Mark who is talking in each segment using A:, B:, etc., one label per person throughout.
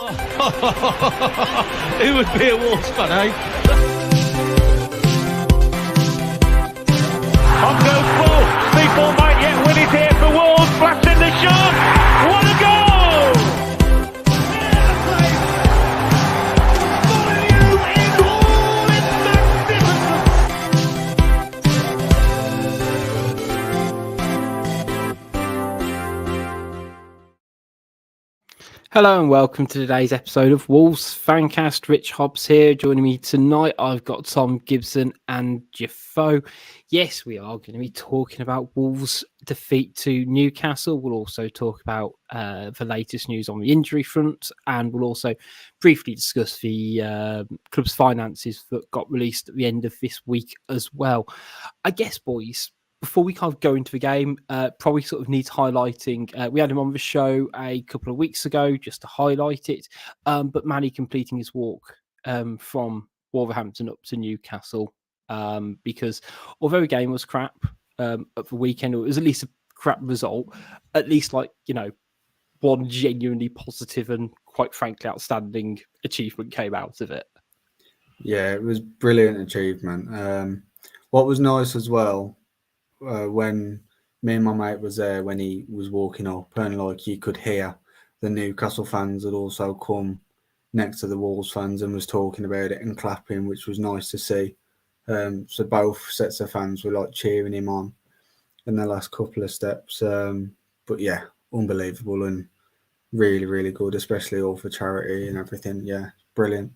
A: Who would be a Wolves fan, eh?
B: On goes ball. Speedball might yet win it here for Wolves. Blasting the shot. What a goal!
C: Hello and welcome to today's episode of Wolves Fancast. Rich Hobbs here. Joining me tonight, I've got Tom Gibson and Jafo. Yes, we are going to be talking about Wolves' defeat to Newcastle. We'll also talk about the latest news on the injury front, and we'll also briefly discuss the club's finances that got released at the end of this week as well. I guess, boys, before we kind of go into the game, probably sort of needs highlighting. We had him on the show a couple of weeks ago just to highlight it. But Manny completing his walk from Wolverhampton up to Newcastle because although the game was crap at the weekend, it was at least a crap result. At least, like, you know, one genuinely positive and quite frankly outstanding achievement came out of it.
D: Yeah, it was brilliant achievement. What was nice as well, when me and my mate was there when he was walking up, and like you could hear the Newcastle fans had also come next to the Wolves fans and was talking about it and clapping, which was nice to see. So both sets of fans were like cheering him on in the last couple of steps. But yeah, unbelievable and really, really good, especially all for charity and everything. Yeah, brilliant.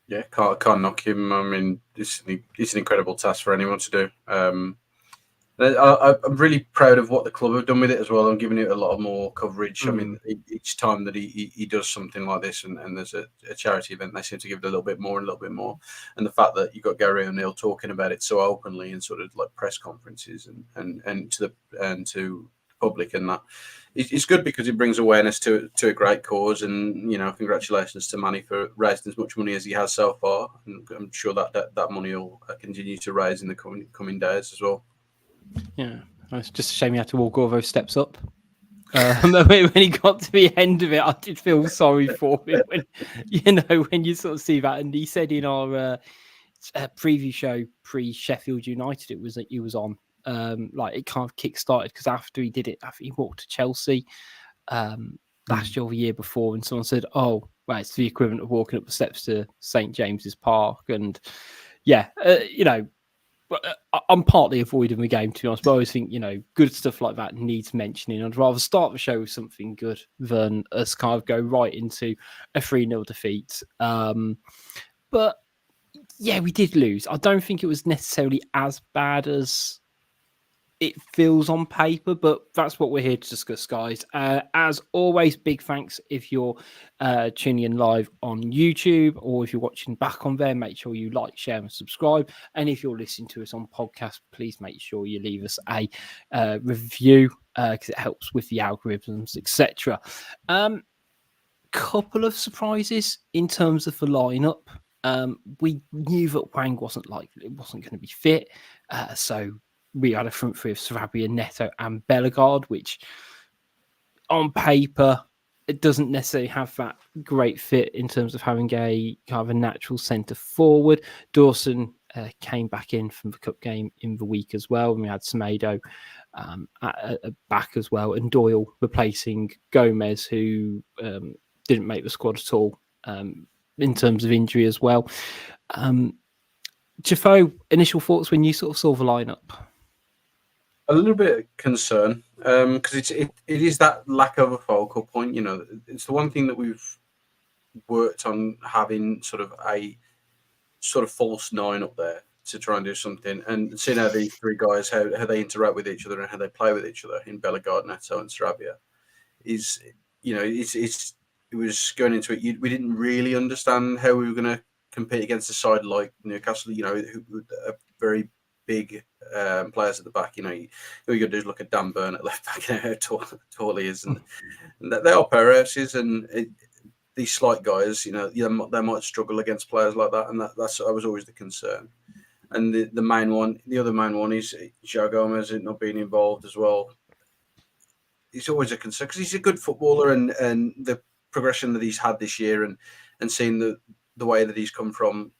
E: Yeah, can't knock him. I mean, it's an incredible task for anyone to do. I'm really proud of what the club have done with it as well. I'm giving it a lot more coverage. I mean, each time that he does something like this and there's a charity event, they seem to give it a little bit more and a little bit more. And the fact that you've got Gary O'Neill talking about it so openly in sort of like press conferences and to the public and that, it's good because it brings awareness to a great cause. And, you know, congratulations to Manny for raising as much money as he has so far. And I'm sure that money will continue to raise in the coming days as well.
C: Yeah, it's just a shame he had to walk all those steps up. When he got to the end of it, I did feel sorry for him. When you sort of see that, and he said in our preview show pre-Sheffield United, it was that he was on. Like it kind of kick-started because after he did it, after he walked to Chelsea last year or the year before, and someone said, "Oh, well, it's the equivalent of walking up the steps to St James's Park." And yeah, I'm partly avoiding the game, to be honest, but I always think, good stuff like that needs mentioning. I'd rather start the show with something good than us kind of go right into a 3-0 defeat. But yeah, we did lose. I don't think it was necessarily as bad as it feels on paper, but that's what we're here to discuss, guys. As always, big thanks if you're tuning in live on YouTube, or if you're watching back on there, make sure you like, share, and subscribe. And if you're listening to us on podcast, please make sure you leave us a review because it helps with the algorithms, etc. Couple of surprises in terms of the lineup. We knew that Wang wasn't going to be fit, so we had a front three of Sarabia, Neto, and Bellegarde, which on paper it doesn't necessarily have that great fit in terms of having a kind of a natural centre forward. Dawson came back in from the cup game in the week as well, and we had Semedo at back as well, and Doyle replacing Gomez, who didn't make the squad at all in terms of injury as well. Jafo, initial thoughts when you sort of saw the lineup?
E: A little bit of concern because it is that lack of a focal point. You know, it's the one thing that we've worked on, having sort of a sort of false nine up there to try and do something, and seeing how these three guys how they interact with each other and how they play with each other in Bellegarde, Neto, and Sarabia is, it was going into it. We didn't really understand how we were going to compete against a side like Newcastle. Who are very big players at the back. All you got to do is look at Dan Burn at left back and how tall he is, and they are powerhouses, and these slight guys, they might struggle against players like that, and that was always the concern. And the other main one is João Gomez not being involved as well. It's always a concern because he's a good footballer, and the progression that he's had this year, and seeing the way that he's come from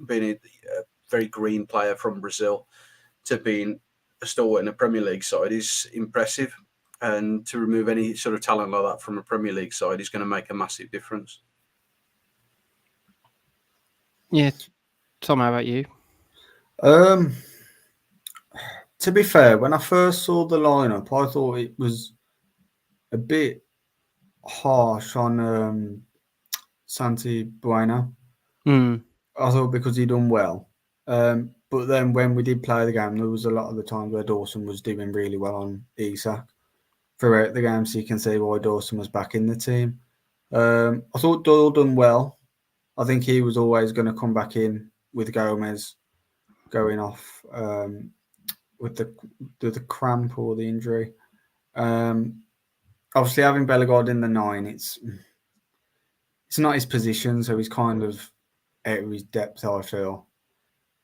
E: being a very green player from Brazil to being a stalwart in a Premier League side is impressive. And to remove any sort of talent like that from a Premier League side is going to make a massive difference.
C: Yeah, Tom, how about you?
D: To be fair, when I first saw the lineup, I thought it was a bit harsh on Santi Buena.
C: Mm.
D: I thought because he'd done well. But then when we did play the game, there was a lot of the times where Dawson was doing really well on Isak throughout the game, so you can see why Dawson was back in the team. I thought Doyle done well. I think he was always going to come back in with Gomez going off with the cramp or the injury. Obviously, having Bellegarde in the 9, it's not his position, so he's kind of out of his depth, I feel,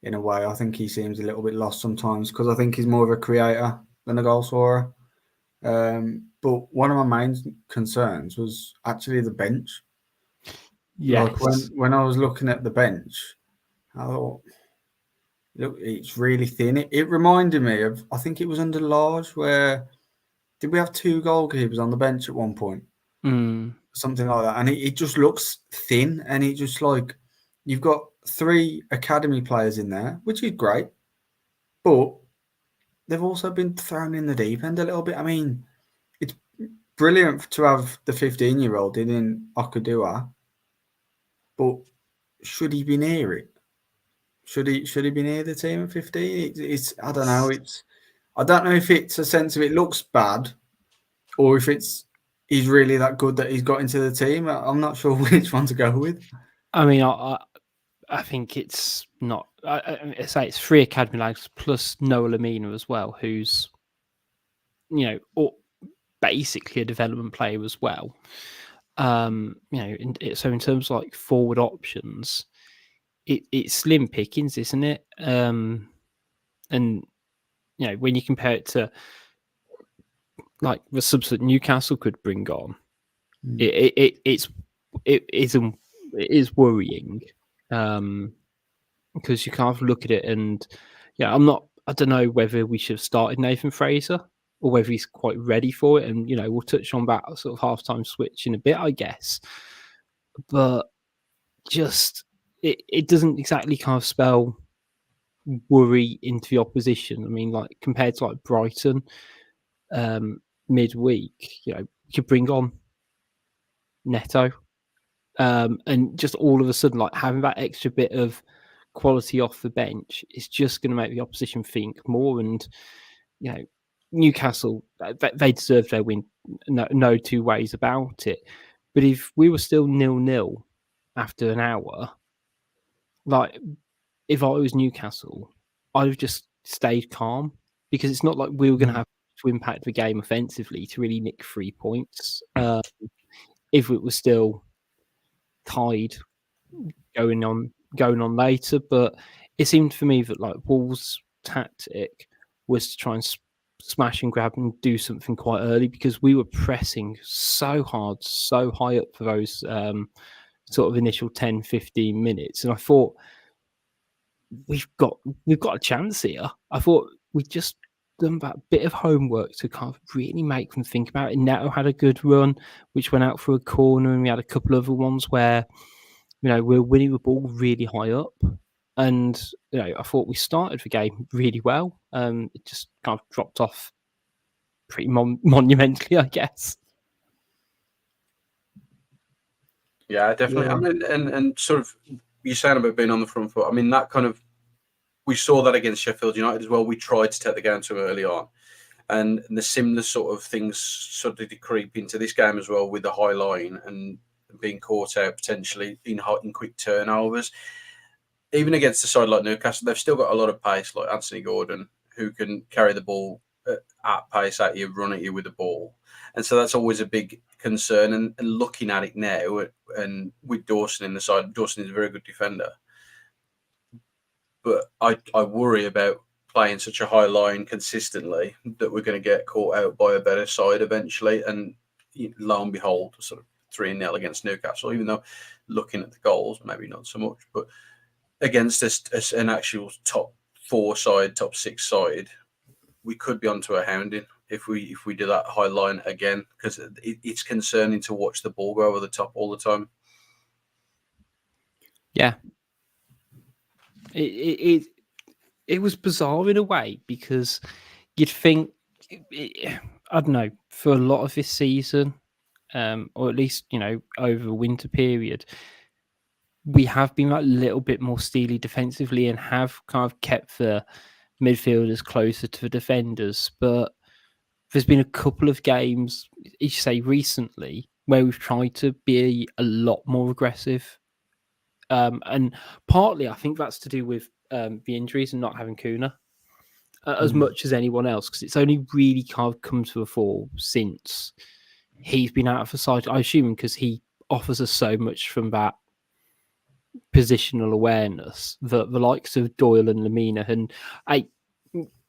D: in a way. I think he seems a little bit lost sometimes because I think he's more of a creator than a goal scorer. But one of my main concerns was actually the bench.
C: Yes.
D: Like when I was looking at the bench, I thought, look, it's really thin. It reminded me of, I think it was under Large, where did we have 2 goalkeepers on the bench at one point?
C: Mm.
D: Something like that. And it just looks thin, and it just like you've got 3 academy players in there, which is great, but they've also been thrown in the deep end a little bit. I mean, it's brilliant to have the 15-year-old in Okudua, but should he be near it? Should he be near the team at 15? It's I don't know. I don't know if it's a sense of it looks bad, or if he's really that good that he's got into the team. I'm not sure which one to go with.
C: I mean, I think it's not. I say it's 3 academy lads plus Noah Lamina as well, who's basically a development player as well. So in terms of like forward options, it's slim pickings, isn't it? And when you compare it to like the subs that Newcastle could bring on, it is worrying. Because you can't look at it and I don't know whether we should have started Nathan Fraser or whether he's quite ready for it. And, we'll touch on that sort of halftime switch in a bit, I guess. But just, it doesn't exactly kind of spell worry into the opposition. I mean, like compared to like Brighton midweek, you could bring on Neto. And just all of a sudden, like having that extra bit of quality off the bench is just going to make the opposition think more. And Newcastle, they deserve their win. No 2 ways about it. But if we were still 0-0 after an hour, like if I was Newcastle, I'd have just stayed calm because it's not like we were going to have to impact the game offensively to really nick 3 points. If it was still tied going on later, but it seemed for me that like Wolves' tactic was to try and smash and grab and do something quite early because we were pressing so hard, so high up for those sort of initial 10-15 minutes, and I thought we've got a chance here. I thought we just done that bit of homework to kind of really make them think about it. Neto had a good run which went out for a corner, and we had a couple of other ones where we're winning the ball really high up, and I thought we started the game really well. It just kind of dropped off pretty monumentally, I guess.
E: Yeah, definitely.
D: Yeah.
E: I mean, and sort of you're saying about being on the front foot. I mean, that kind of we saw that against Sheffield United as well. We tried to take the game too early on, and the similar sort of things sort of creep into this game as well with the high line and being caught out potentially in quick turnovers. Even against a side like Newcastle, they've still got a lot of pace, like Anthony Gordon, who can carry the ball at pace at you, run at you with the ball. And so that's always a big concern. And looking at it now, and with Dawson in the side, Dawson is a very good defender. But I worry about playing such a high line consistently that we're going to get caught out by a better side eventually. And lo and behold, sort of 3-0 against Newcastle, even though looking at the goals, maybe not so much. But against an actual top 4 side, top 6 side, we could be onto a hounding if we do that high line again, because it's concerning to watch the ball go over the top all the time.
C: Yeah. It was bizarre in a way, because you'd think, I don't know, for a lot of this season, or at least, over the winter period, we have been like a little bit more steely defensively and have kind of kept the midfielders closer to the defenders. But there's been a couple of games, you say recently, where we've tried to be a lot more aggressive. And partly I think that's to do with the injuries and not having Kuna as much as anyone else, because it's only really kind of come to the fore since he's been out of the side. I assume because he offers us so much from that positional awareness that the likes of Doyle and Lamina, and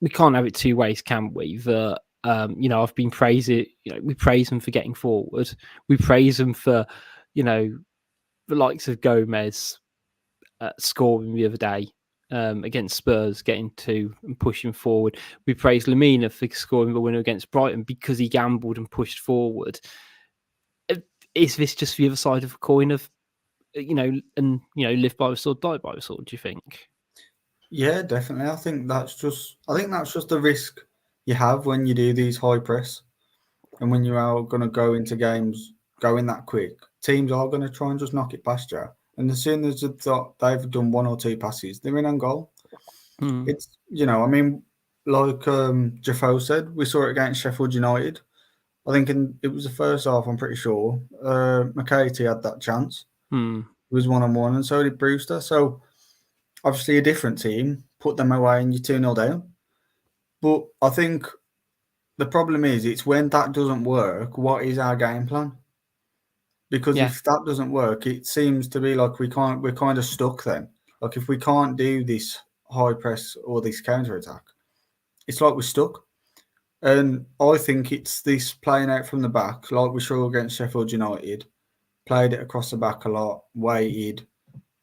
C: we can't have it two ways, can we? That I've been praising. We praise them for getting forward. We praise them for, the likes of Gomez scoring the other day against Spurs, getting to and pushing forward. We praise Lamina for scoring the winner against Brighton because he gambled and pushed forward. Is this just the other side of the coin of, live by the sword, die by the sword, do you think?
D: Yeah, definitely. I think that's just the risk you have when you do these high press, and when you are going to go into games going that quick. Teams are going to try and just knock it past you, and as soon as they've done 1 or 2 passes, they're in on goal. It's like Jafo said, we saw it against Sheffield United. I think it was the first half. I'm pretty sure McCarthy had that chance. It was 1-on-1, and so did Brewster. So obviously a different team put them away, and you're 2-0 down. But I think the problem is, it's when that doesn't work, what is our game plan? Because if that doesn't work, it seems to be like we're kind of stuck then. Like if we can't do this high press or this counter attack, it's like we're stuck. And I think it's this playing out from the back, like we saw against Sheffield United, played it across the back a lot, waited,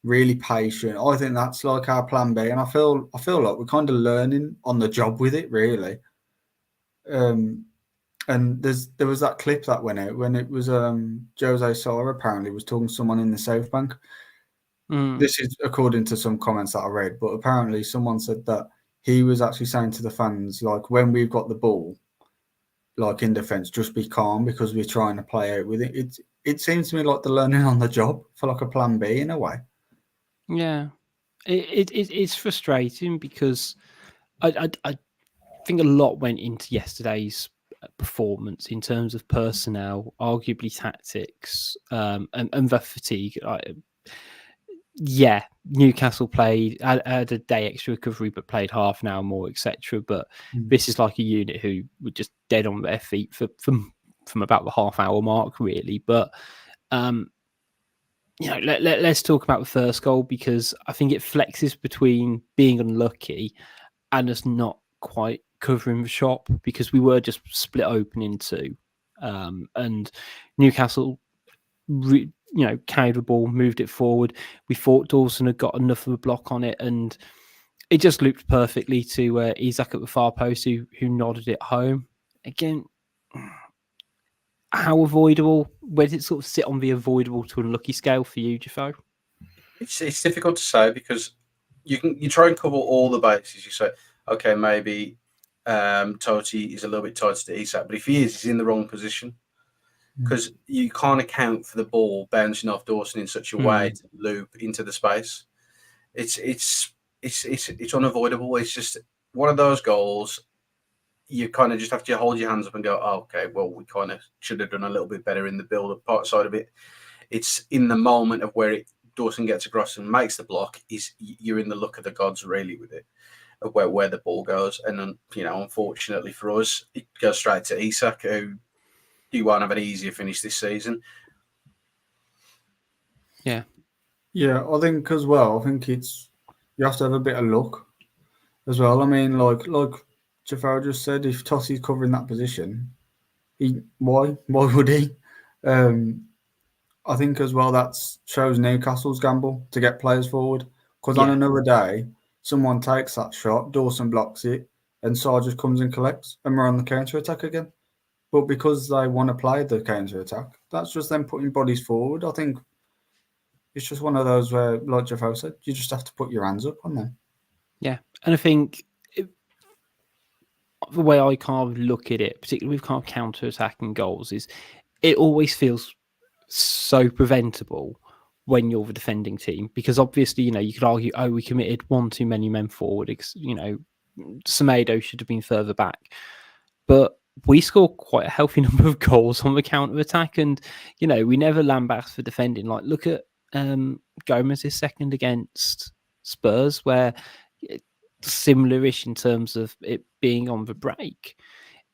D: really patient. I think that's like our plan B, and I feel like we're kind of learning on the job with it, really. And there was that clip that went out when it was Jose Sara apparently was talking to someone in the South Bank. This is according to some comments that I read, but apparently someone said that he was actually saying to the fans, like, when we've got the ball, like in defence, just be calm because we're trying to play out with it. It seems to me like they're learning on the job for like a plan B in a way.
C: Yeah, it's frustrating because I think a lot went into yesterday's performance in terms of personnel, arguably tactics, and the fatigue. Newcastle had a day extra recovery, but played half an hour more, etc. But this is like a unit who were just dead on their feet from about the half-hour mark, really. But let's talk about the first goal, because I think it flexes between being unlucky and us not quite covering the shop, because we were just split open in two, and Newcastle carried the ball, moved it forward. We thought Dawson had got enough of a block on it, and it just looped perfectly to Isak at the far post, who nodded it home. Again, how avoidable? Where did it sort of sit on the avoidable to unlucky scale for you, Jafo?
E: It's difficult to say, because you try and cover all the bases. You say, okay, maybe Totti is a little bit tighter to Isak, but if he's in the wrong position, because you can't account for the ball bouncing off Dawson in such a way to loop into the space. It's unavoidable. It's just one of those goals. You kind of just have to hold your hands up and go, oh, okay, well, we kind of should have done a little bit better in the build-up part side of it. It's in the moment of where Dawson gets across and makes the block, you're in the luck of the gods, really, with it, of where the ball goes. And then, unfortunately for us, it goes straight to Isak, who he won't have an easier finish this season.
D: Yeah, I think as well. I think you have to have a bit of luck as well. I mean, like Jafar just said, if Tossi's covering that position, why would he? I think as well that shows Newcastle's gamble to get players forward. Because on
C: Yeah.
D: another day, someone takes that shot, Dawson blocks it, and Sarr just comes and collects, and we're on the counter attack again. But because they want to play the counter attack, that's just them putting bodies forward. I think it's just one of those where, like Jeffo said, you just have to put your hands up on them.
C: Yeah. And I think the way I kind of look at it, particularly with kind of counter-attacking goals, is it always feels so preventable when you're the defending team, because obviously, you could argue, oh, we committed one too many men forward, Semedo should have been further back. But we score quite a healthy number of goals on the counter-attack, and, we never lambast for defending. Like, look at Gomez's second against Spurs, where similar-ish in terms of it being on the break.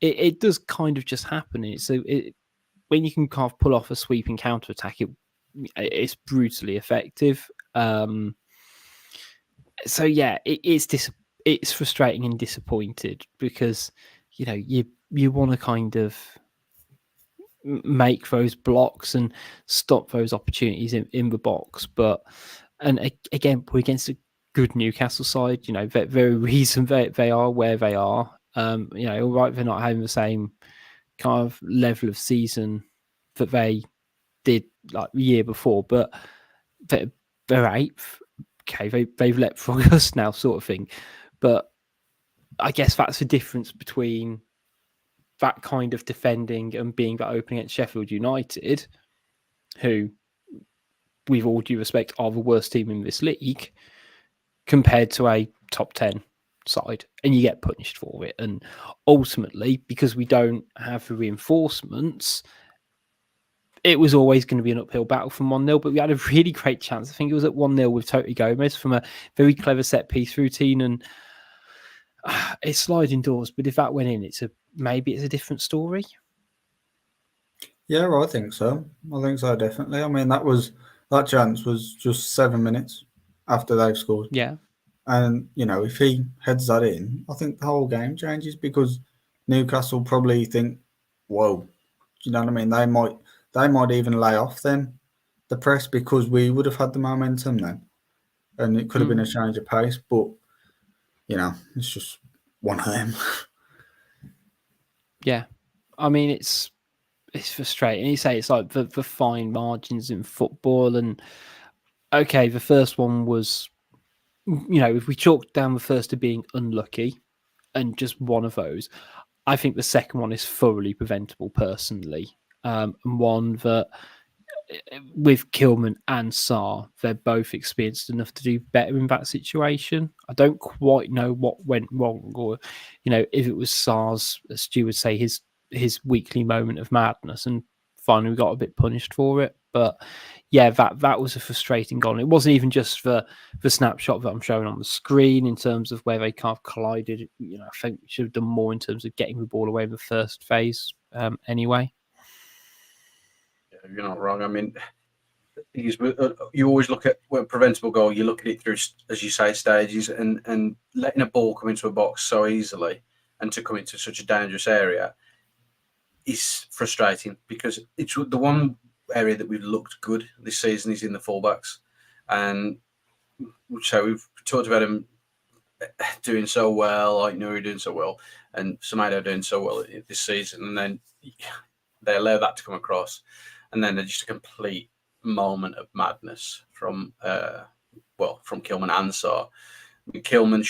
C: It does kind of just happen. So when you can kind of pull off a sweeping counter-attack, it's brutally effective. So yeah, it's frustrating and disappointed, because you want to kind of make those blocks and stop those opportunities in the box, and again, we're against a good Newcastle side. The very reason they are where they are. All right, they're not having the same kind of level of season that they did like the year before, but they're eighth. Okay, they've leapfrogged us now, sort of thing. But I guess that's the difference between that kind of defending and being that open against Sheffield United, who, with all due respect, are the worst team in this league, compared to a top 10 side, and you get punished for it. And ultimately, because we don't have the reinforcements, it was always going to be an uphill battle from 1-0, but we had a really great chance. I think it was at 1-0 with Toti Gomez from a very clever set-piece routine, and it's sliding doors. But if that went in, maybe it's a different story.
D: Yeah, I think so. I think so, definitely. I mean, that chance was just 7 minutes after they've scored.
C: Yeah.
D: And, if he heads that in, I think the whole game changes, because Newcastle probably think, whoa, do you know what I mean? They might even lay off then the press, because we would have had the momentum then. And it could have been a change of pace, but, it's just one of them.
C: Yeah. I mean, it's frustrating. You say it's like the fine margins in football, and okay, the first one was, if we chalked down the first to being unlucky and just one of those, I think the second one is thoroughly preventable personally. And one that, with Kilman and Sarr, they're both experienced enough to do better in that situation. I don't quite know what went wrong, or, if it was Sarr's, as Stu would say, his weekly moment of madness, and finally we got a bit punished for it. But yeah, that was a frustrating goal. It wasn't even just the snapshot that I'm showing on the screen in terms of where they kind of collided. I think we should have done more in terms of getting the ball away in the first phase anyway.
E: Yeah, you're not wrong. I mean, you always look at a preventable goal, you look at it through, as you say, stages, and letting a ball come into a box so easily and to come into such a dangerous area is frustrating, because it's the one area that we've looked good this season is in the fullbacks. And so we've talked about him doing so well, like Nuri doing so well, and Semedo doing so well this season, and then they allow that to come across, and then they're just a complete moment of madness from Kilman and Sarr. I mean, Kilman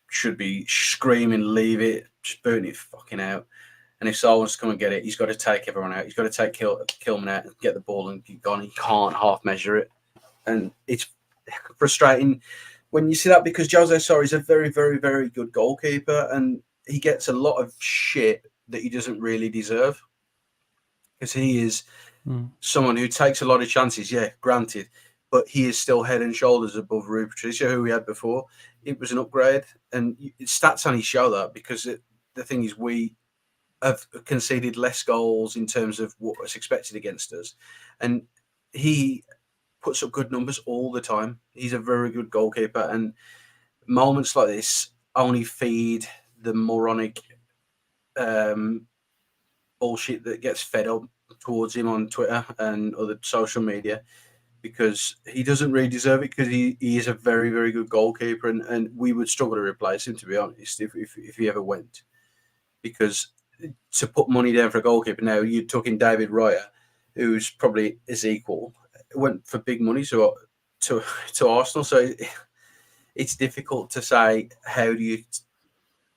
E: should be screaming, leave it, just burn it fucking out. And if Sarr wants to come and get it, he's got to take everyone out. He's got to take Kilman out and get the ball and get gone. He can't half measure it. And it's frustrating when you see that, because Jose Sarr is a very, very, very good goalkeeper, and he gets a lot of shit that he doesn't really deserve, because he is someone who takes a lot of chances, yeah, granted, but he is still head and shoulders above Rui Patricio, who we had before. It was an upgrade, and stats only show that, because the thing is, we have conceded less goals in terms of what was expected against us, and he puts up good numbers all the time. He's a very good goalkeeper, and moments like this only feed the moronic bullshit that gets fed up towards him on Twitter and other social media because he doesn't really deserve it because he is a very, very good goalkeeper and we would struggle to replace him, to be honest, if he ever went. Because to put money down for a goalkeeper now, you took in David Raya, who's probably his equal, went for big money to Arsenal. So it's difficult to say how do you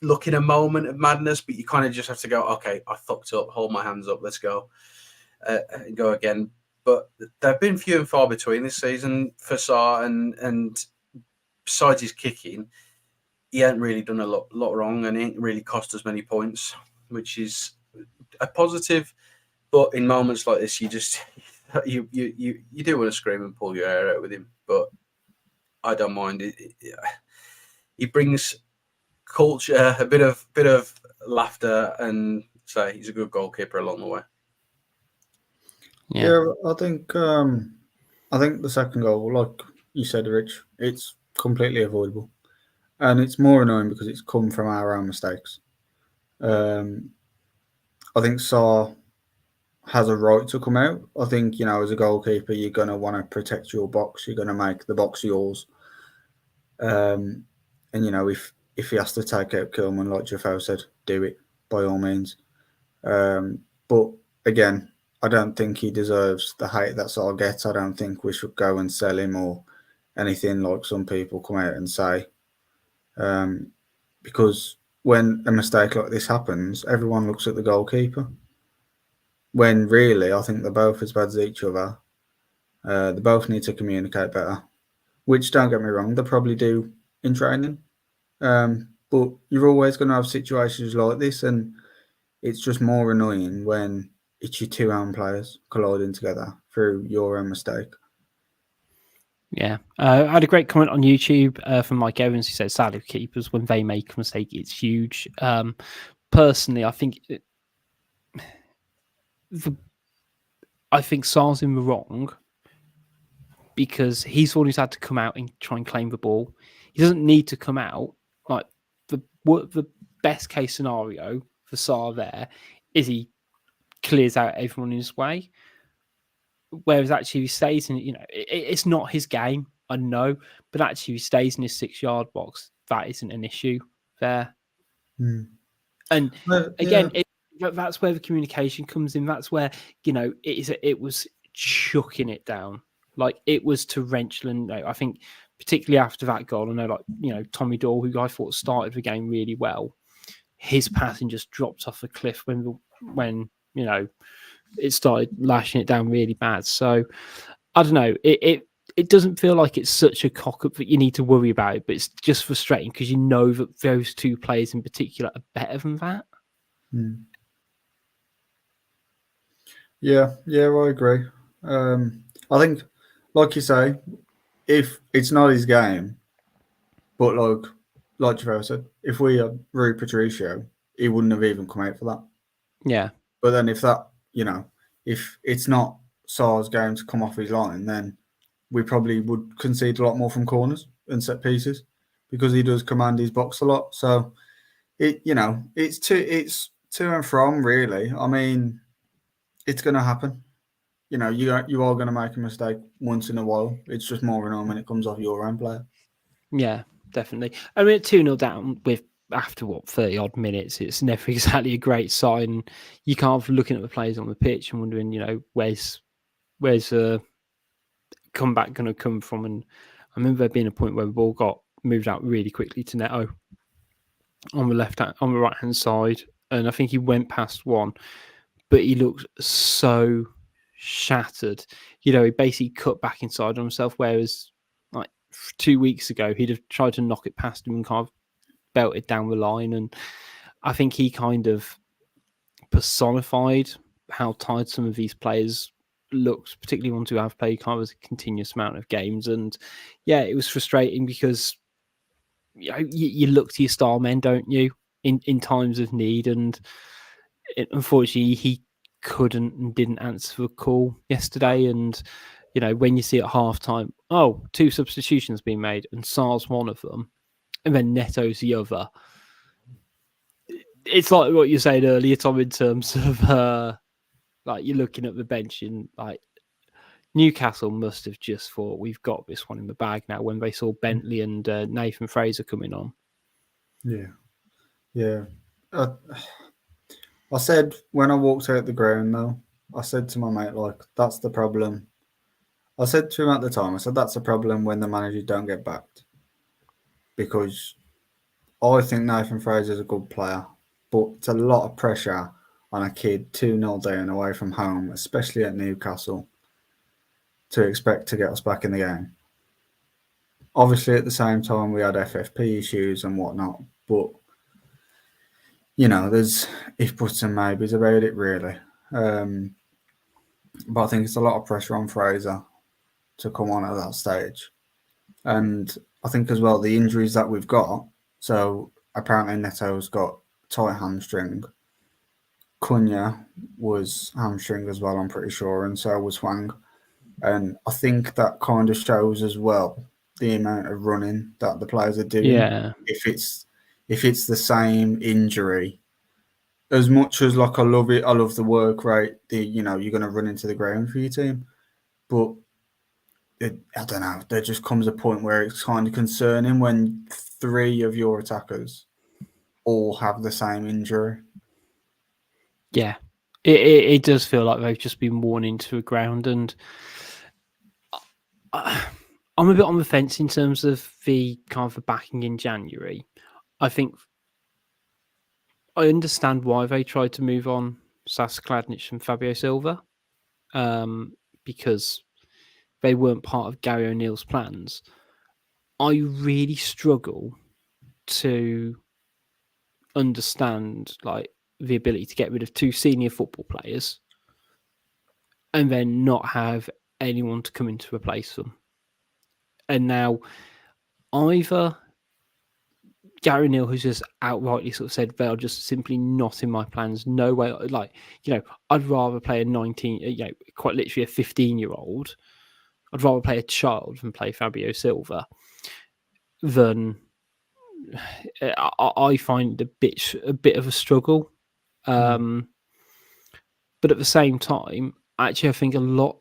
E: look in a moment of madness, but you kind of just have to go, okay, I fucked up, hold my hands up, let's go, and go again. But there have been few and far between this season for Sarr, and besides his kicking, he hasn't really done a lot wrong, and he ain't really cost us many points, which is a positive. But in moments like this, you just you do want to scream and pull your hair out with him. But I don't mind it. He brings culture, a bit of laughter, and say he's a good goalkeeper along the way.
D: Yeah, I think the second goal, like you said, Rich, it's completely avoidable, and it's more annoying because it's come from our own mistakes. I think Sarr has a right to come out. I think, as a goalkeeper, you're gonna want to protect your box. You're gonna make the box yours. And if he has to take out Kilman, like Jafo said, do it by all means. But again, I don't think he deserves the hate that Sarr gets. I don't think we should go and sell him or anything like some people come out and say. Because when a mistake like this happens, everyone looks at the goalkeeper. When really, I think they're both as bad as each other. They both need to communicate better. Which, don't get me wrong, they probably do in training. But you're always going to have situations like this, and it's just more annoying when it's your two own players colliding together through your own mistake.
C: Yeah. I had a great comment on YouTube from Mike Evans who said, sadly, keepers, when they make a mistake, it's huge. Personally, I think Sarr's in the wrong because he's the one who's had to come out and try and claim the ball. He doesn't need to come out. Like the best case scenario for Sarr there is he clears out everyone in his way. Whereas actually he stays in, it's not his game, I know, but actually he stays in his 6-yard box. That isn't an issue there. And again, that's where the communication comes in. That's where, it was chucking it down. Like it was torrential. I think particularly after that goal, I know Tommy Doyle, who I thought started the game really well, his passing just dropped off a cliff when it started lashing it down really bad. So I don't know. It doesn't feel like it's such a cock up that you need to worry about it, but it's just frustrating because you know that those two players in particular are better than that.
D: Yeah, I agree. I think, like you say, if it's not his game, but like Trevor said, if we had Rui Patricio, he wouldn't have even come out for that.
C: Yeah.
D: But then if that, if it's not Sarr's game to come off his line, then we probably would concede a lot more from corners and set pieces because he does command his box a lot. So it's to and from really. I mean, it's going to happen. You are going to make a mistake once in a while. It's just more annoying when it comes off your own player.
C: Yeah, definitely. I mean, 2-0 down with after 30 odd minutes, it's never exactly a great sign. You can't be looking at the players on the pitch and wondering, where's a comeback going to come from? And I remember there being a point where the ball got moved out really quickly to Neto on the right hand side, and I think he went past one, but he looked so shattered. He basically cut back inside on himself, whereas like 2 weeks ago he'd have tried to knock it past him and kind of belted down the line. And I think he kind of personified how tired some of these players looked, particularly ones who have played kind of a continuous amount of games. And yeah, it was frustrating because you look to your star men, don't you, in times of need, and unfortunately he couldn't and didn't answer the call yesterday. And when you see at halftime, 2 substitutions being made and Sarr's one of them and then Neto's the other, it's like what you said earlier, Tom, in terms of Like you're looking at the bench and like Newcastle must have just thought we've got this one in the bag now when they saw Bentley and Nathan Fraser coming on.
D: Yeah. I said when I walked out the ground, though, I said to my mate, like, that's the problem. I said to him at the time, I said, that's the problem when the managers don't get backed. Because I think Nathan Fraser's a good player, but it's a lot of pressure on a kid 2-0 down away from home, especially at Newcastle, to expect to get us back in the game. Obviously, at the same time, we had FFP issues and whatnot, but there's if buts and maybes about it, really. But I think it's a lot of pressure on Fraser to come on at that stage. And I think as well, the injuries that we've got, so apparently Neto's got tight hamstring. Cunha was hamstring as well, I'm pretty sure, and so was Wang. And I think that kind of shows as well the amount of running that the players are doing.
C: Yeah.
D: If it's the same injury, as much as like I love it, I love the work rate. You're going to run into the ground for your team, but I don't know. There just comes a point where it's kind of concerning when 3 of your attackers all have the same injury.
C: Yeah, it does feel like they've just been worn into the ground, and I'm a bit on the fence in terms of the kind of the backing in January. I think I understand why they tried to move on Sasa Kladnic and Fabio Silva, because they weren't part of Gary O'Neill's plans. I really struggle to understand like the ability to get rid of 2 senior football players and then not have anyone to come in to replace them. And now either Gary O'Neill has just outrightly sort of said they are just simply not in my plans. No way. Like, I'd rather play a 19, quite literally a 15-year-old. I'd rather play a child than play Fabio Silva. Than I find a bit of a struggle. But at the same time, actually, I think a lot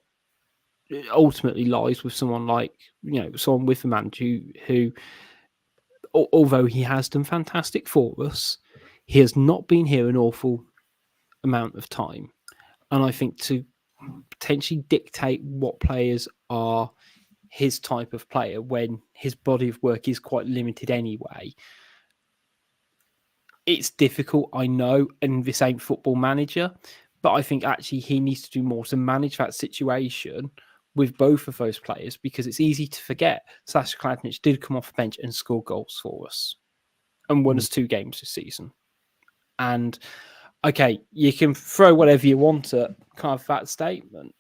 C: ultimately lies with someone like, someone with the manager who, although he has done fantastic for us, he has not been here an awful amount of time. And I think to potentially dictate what players are his type of player when his body of work is quite limited anyway, it's difficult, I know, and this ain't Football Manager, but I think actually he needs to do more to manage that situation with both of those players, because it's easy to forget Sasa Kladnic did come off the bench and score goals for us and won us 2 games this season. And okay, you can throw whatever you want at kind of that statement,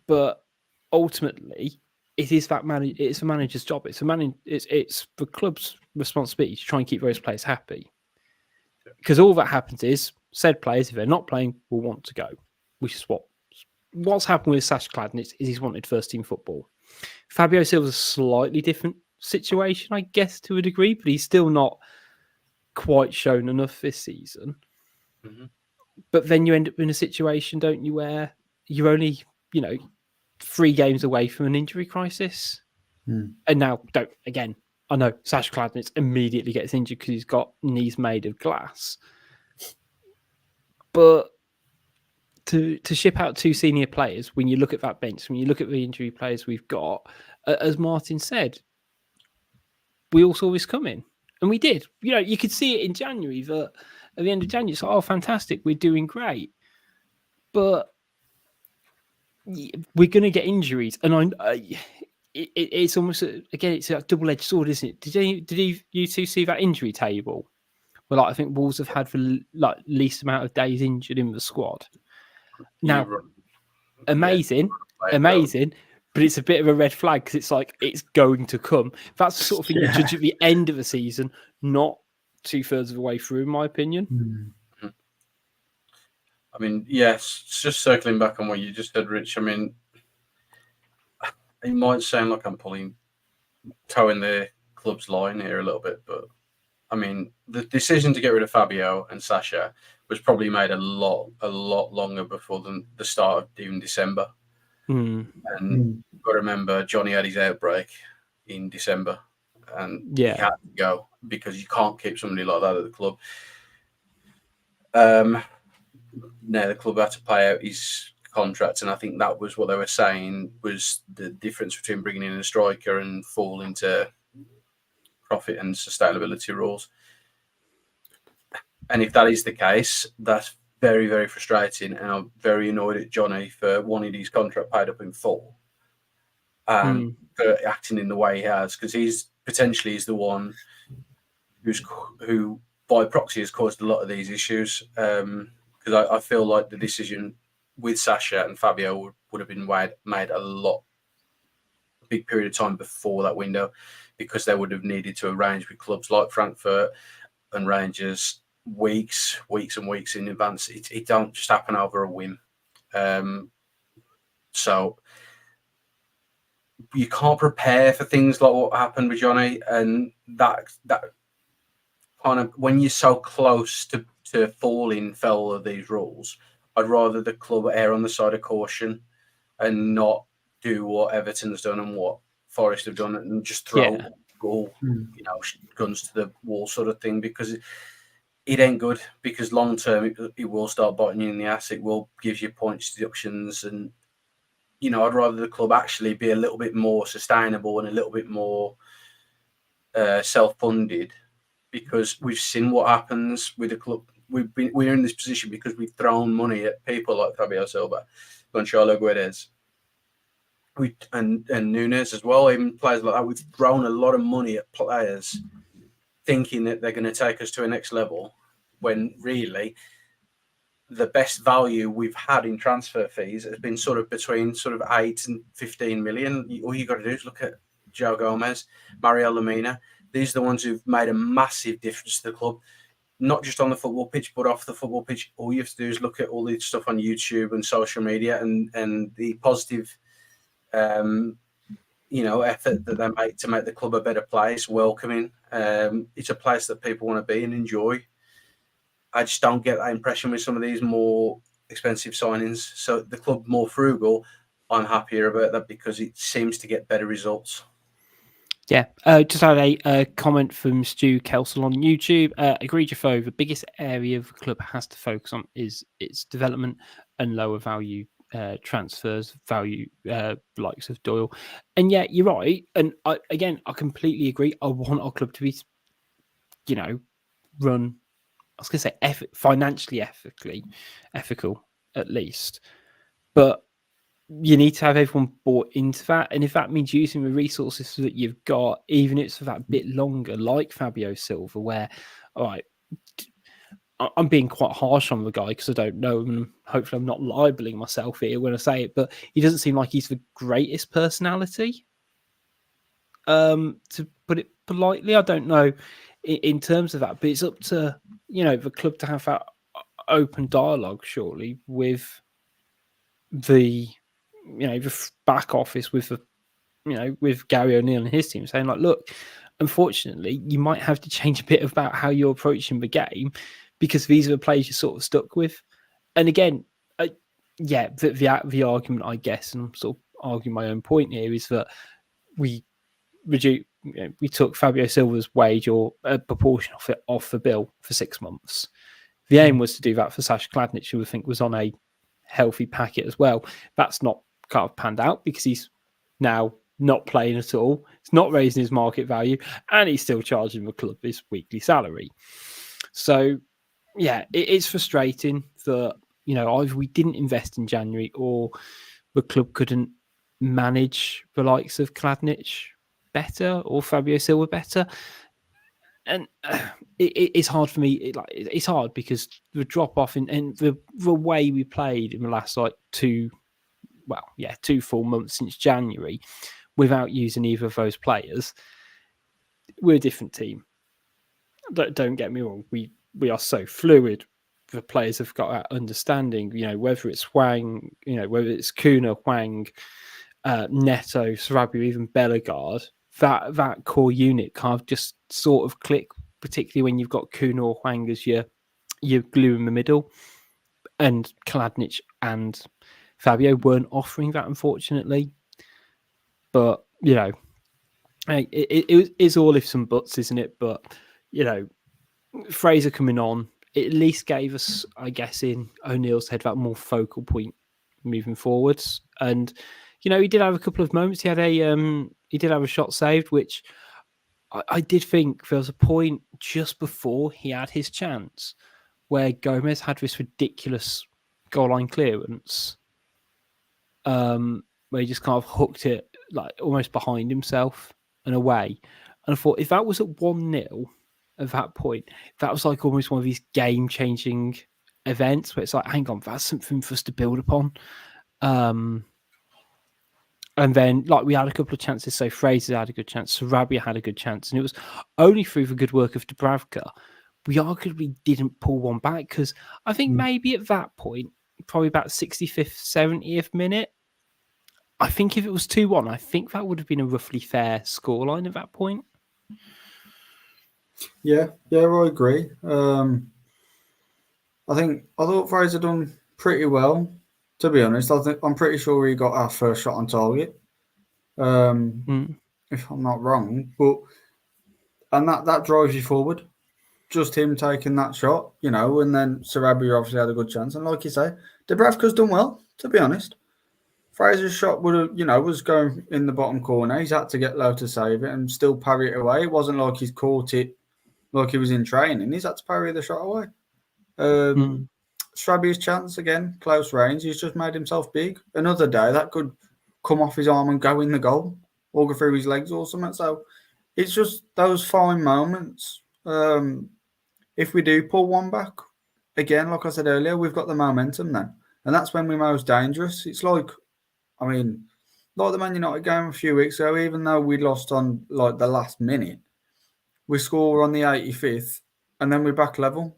C: but ultimately it is it's the manager's job. It's the club's responsibility to try and keep those players happy. Because all that happens is said players, if they're not playing, will want to go, which is what's happened with Sasa Kladnic is he's wanted first team football. Fabio Silva's a slightly different situation, I guess, to a degree, but he's still not quite shown enough this season. Mm-hmm. But then you end up in a situation, don't you, where you're only, 3 games away from an injury crisis. And now, I know Sasa Kladnic immediately gets injured because he's got knees made of glass. But to ship out 2 senior players, when you look at that bench, when you look at the injury players we've got, as Martin said, we all saw this coming. And we did. You could see it in January, that at the end of January, it's like, oh, fantastic, we're doing great. But we're going to get injuries. And it's almost, again, it's a double-edged sword, isn't it? Did you 2 see that injury table? Well, I think Wolves have had the least amount of days injured in the squad. Now, amazing, but it's a bit of a red flag because it's like it's going to come. That's the sort of thing you judge at the end of the season, not 2/3 of the way through, in my opinion.
E: Mm-hmm. I mean, yes, just circling back on what you just said, Rich. I mean, it might sound like I'm towing the club's line here a little bit, but I mean, the decision to get rid of Fabio and Sasha was probably made a lot longer before the start of even December. And you've got to remember, Johnny had his outbreak in December, and he had to go because you can't keep somebody like that at the club. Now the club had to pay out his contract, and I think that was what they were saying was the difference between bringing in a striker and fall into profit and sustainability rules. And if that is the case, that's very, very frustrating, and I'm very annoyed at Johnny for wanting his contract paid up in full and for acting in the way he has, because he's potentially is the one who by proxy has caused a lot of these issues. Because I feel like the decision with Sasha and Fabio would have been made a big period of time before that window, because they would have needed to arrange with clubs like Frankfurt and Rangers weeks and weeks in advance. It don't just happen over a whim. So you can't prepare for things like what happened with Johnny, and that kind of, when you're so close to falling foul of these rules, I'd rather the club err on the side of caution and not do what Everton's done and what Forest have done and just throw guns to the wall sort of thing, because it ain't good. Because long term it will start biting you in the ass. It will give you points deductions, and I'd rather the club actually be a little bit more sustainable and a little bit more self-funded, because we've seen what happens with the club. We're in this position because we've thrown money at people like Fabio Silva, Gonçalo Guedes, and Nunes as well, even players like that. We've thrown a lot of money at players thinking that they're going to take us to a next level, when really the best value we've had in transfer fees has been sort of between 8 and 15 million. All you got to do is look at Joe Gomez, Mario Lemina. These are the ones who've made a massive difference to the club, not just on the football pitch, but off the football pitch. All you have to do is look at all the stuff on YouTube and social media and the positive effort that they make to make the club a better place, welcoming. It's a place that people want to be and enjoy. I just don't get that impression with some of these more expensive signings. So the club more frugal, I'm happier about that because it seems to get better results.
C: Yeah, just had a comment from Stu Kelsel on YouTube. Agreed, Jafo, the biggest area the club has to focus on is its development and lower value transfers, likes of Doyle. And yeah, you're right. And I completely agree. I want our club to be, run, I was going to say financially ethical at least. But you need to have everyone bought into that. And if that means using the resources that you've got, even if it's for that bit longer, like Fabio Silva, where, all right, I'm being quite harsh on the guy because I don't know him, and hopefully I'm not libeling myself here when I say it, but he doesn't seem like he's the greatest personality. To put it politely, I don't know in terms of that, but it's up to, the club to have that open dialogue, surely, with the back office, with with Gary O'Neill and his team, saying like, look, unfortunately, you might have to change a bit about how you're approaching the game because these are the players you're sort of stuck with. And again, the argument, I guess, and I'm sort of arguing my own point here, is that we took Fabio Silva's wage or a proportion of it off the bill for 6 months. The aim was to do that for Sasha Kladnic, who I think was on a healthy packet as well. That's not kind of panned out because he's now not playing at all. It's not raising his market value, and he's still charging the club his weekly salary. So, yeah, it's frustrating that, either we didn't invest in January or the club couldn't manage the likes of Kladnic better or Fabio Silva better. And it's hard for me. It's hard because the drop off in the way we played in the last 2 full months since January without using either of those players, we're a different team. Don't get me wrong. We are so fluid. The players have got that understanding, whether it's Hwang, whether it's Kuna, Hwang, Neto, Sarabia, even Bellegarde, that core unit kind of just sort of click, particularly when you've got Kuna or Hwang as your your glue in the middle. And Kladnic and Fabio weren't offering that, unfortunately. But, it's all ifs and buts, isn't it? But, Fraser coming on, it at least gave us, I guess, in O'Neill's head, that more focal point moving forwards. And, he did have a couple of moments. He did have a shot saved, which I did think there was a point just before he had his chance where Gomez had this ridiculous goal line clearance, where he just kind of hooked it like almost behind himself and away. And I thought if that was at 1-0 at that point, that was like almost one of these game-changing events where it's like, hang on, that's something for us to build upon. And then, like, we had a couple of chances. So Fraser had a good chance. Sarabia had a good chance. And it was only through the good work of Dubravka we arguably didn't pull one back, because I think maybe at that point, probably about 65th, 70th minute, I think if it was 2-1, I think that would have been a roughly fair scoreline at that point.
D: Yeah, I agree. I thought Fraser done pretty well, to be honest. I'm pretty sure he got our first shot on target, if I'm not wrong. And that drives you forward. Just him taking that shot, and then Sarabia obviously had a good chance. And like you say, Dubravka's done well, to be honest. Fraser's shot would have, was going in the bottom corner. He's had to get low to save it and still parry it away. It wasn't like he's caught it like he was in training. He's had to parry the shot away. Sarabia's chance, again, close range. He's just made himself big. Another day, that could come off his arm and go in the goal or go through his legs or something. So it's just those fine moments. If we do pull one back, again, like I said earlier, we've got the momentum then. And that's when we're most dangerous. It's like the Man United game a few weeks ago, even though we lost on like the last minute, we score on the 85th and then we're back level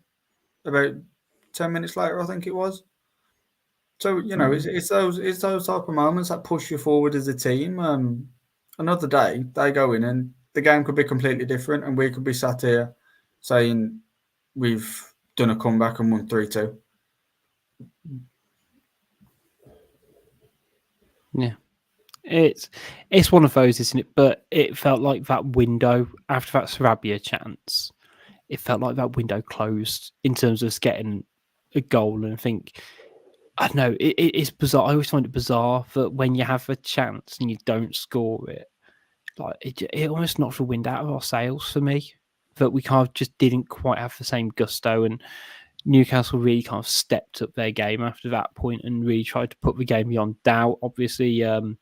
D: about 10 minutes later, I think it was. So, it's those type of moments that push you forward as a team. Another day, they go in and the game could be completely different and we could be sat here saying we've done a comeback and won 3-2.
C: Yeah. It's one of those, isn't it? But it felt like that window after that Sarabia chance, it felt like that window closed in terms of us getting a goal. And I think, I don't know, it's bizarre. I always find it bizarre that when you have a chance and you don't score it, like it almost knocks the wind out of our sails for me. That we kind of just didn't quite have the same gusto, and Newcastle really kind of stepped up their game after that point and really tried to put the game beyond doubt, obviously. And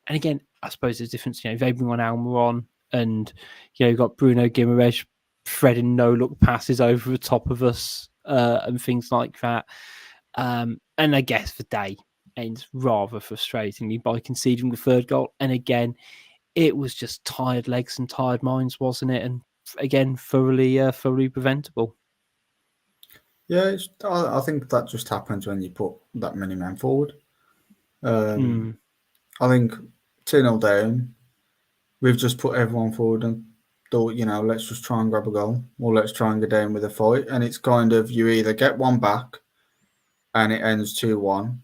C: again, I suppose there's a difference. They bring on Almiron, and you've got Bruno Guimaraes threading no-look passes over the top of us and things like that. And I guess the day ends rather frustratingly by conceding the third goal. And again, it was just tired legs and tired minds, wasn't it? And again, thoroughly preventable.
D: Yeah, I think that just happens when you put that many men forward. I think 2-0 down, we've just put everyone forward and thought, let's just try and grab a goal or let's try and go down with a fight. And it's kind of, you either get one back and it ends 2-1,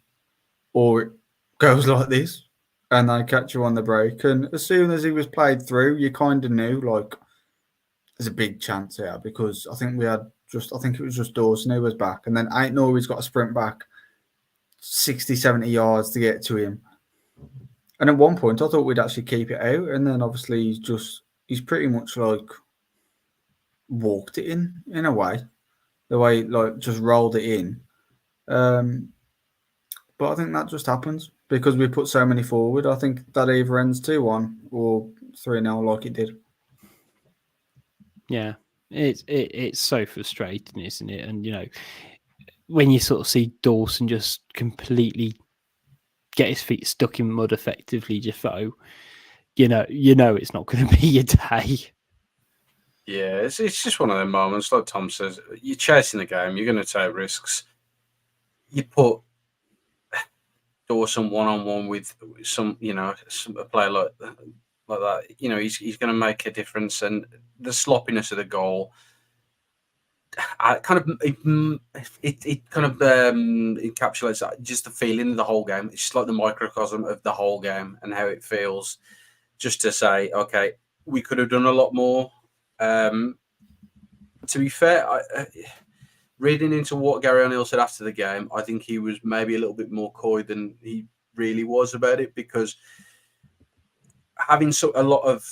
D: or it goes like this and they catch you on the break. And as soon as he was played through, you kind of knew, like, there's a big chance here, because I think it was just Dawson who was back. And then Ain't Norway's got a sprint back 60, 70 yards to get to him. And at one point, I thought we'd actually keep it out. And then obviously he's pretty much like walked it in a way. The way, like, just rolled it in. But I think that just happens because we put so many forward. I think that either ends 2-1 or 3-0 like it did.
C: Yeah, it's so frustrating, isn't it? And when you sort of see Dawson just completely get his feet stuck in mud, effectively, Defoe, you know it's not going to be your day.
E: Yeah, it's just one of them moments. Like Tom says, you're chasing the game. You're going to take risks. You put Dawson one-on-one with a player like that. He's going to make a difference. And the sloppiness of the goal, I kind of it kind of encapsulates just the feeling of the whole game. It's just like the microcosm of the whole game and how it feels. Just to say, okay, we could have done a lot more. To be fair, reading into what Gary O'Neill said after the game, I think he was maybe a little bit more coy than he really was about it, because having a lot of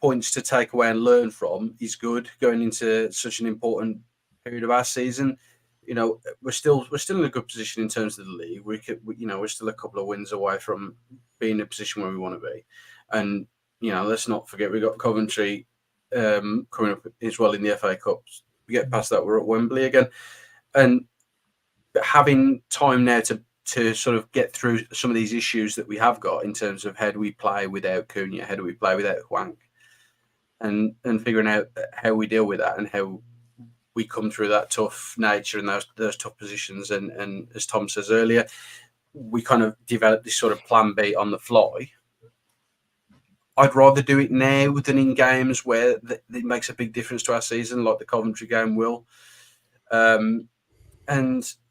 E: points to take away and learn from is good going into such an important period of our season. You know, we're still in a good position in terms of the league. We're still a couple of wins away from being in a position where we want to be, and let's not forget we got Coventry coming up as well in the FA Cups. We get past that, we're at Wembley again, and having time now to sort of get through some of these issues that we have got in terms of how do we play without Cunha, how do we play without Hwang, and figuring out how we deal with that and how we come through that tough nature and those tough positions. And as Tom says earlier, we kind of develop this sort of plan B on the fly. I'd rather do it now than in games where it makes a big difference to our season, like the Coventry game will. And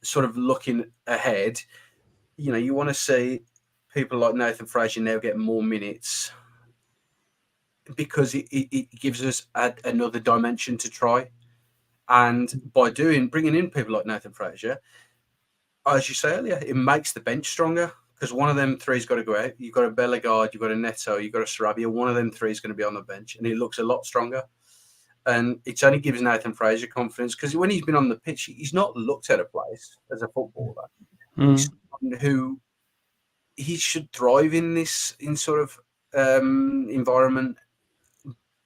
E: sort of looking ahead, you want to see people like Nathan Fraser now get more minutes, because it gives us another dimension to try. And by bringing in people like Nathan Fraser, as you say earlier, it makes the bench stronger, because one of them three's got to go out. You've got a Bellegarde, you've got a Neto, you've got a Sarabia. One of them three is going to be on the bench, and it looks a lot stronger. And it only gives Nathan Fraser confidence, because when he's been on the pitch, he's not looked at a place as a footballer. He's someone who he should thrive in this sort of environment,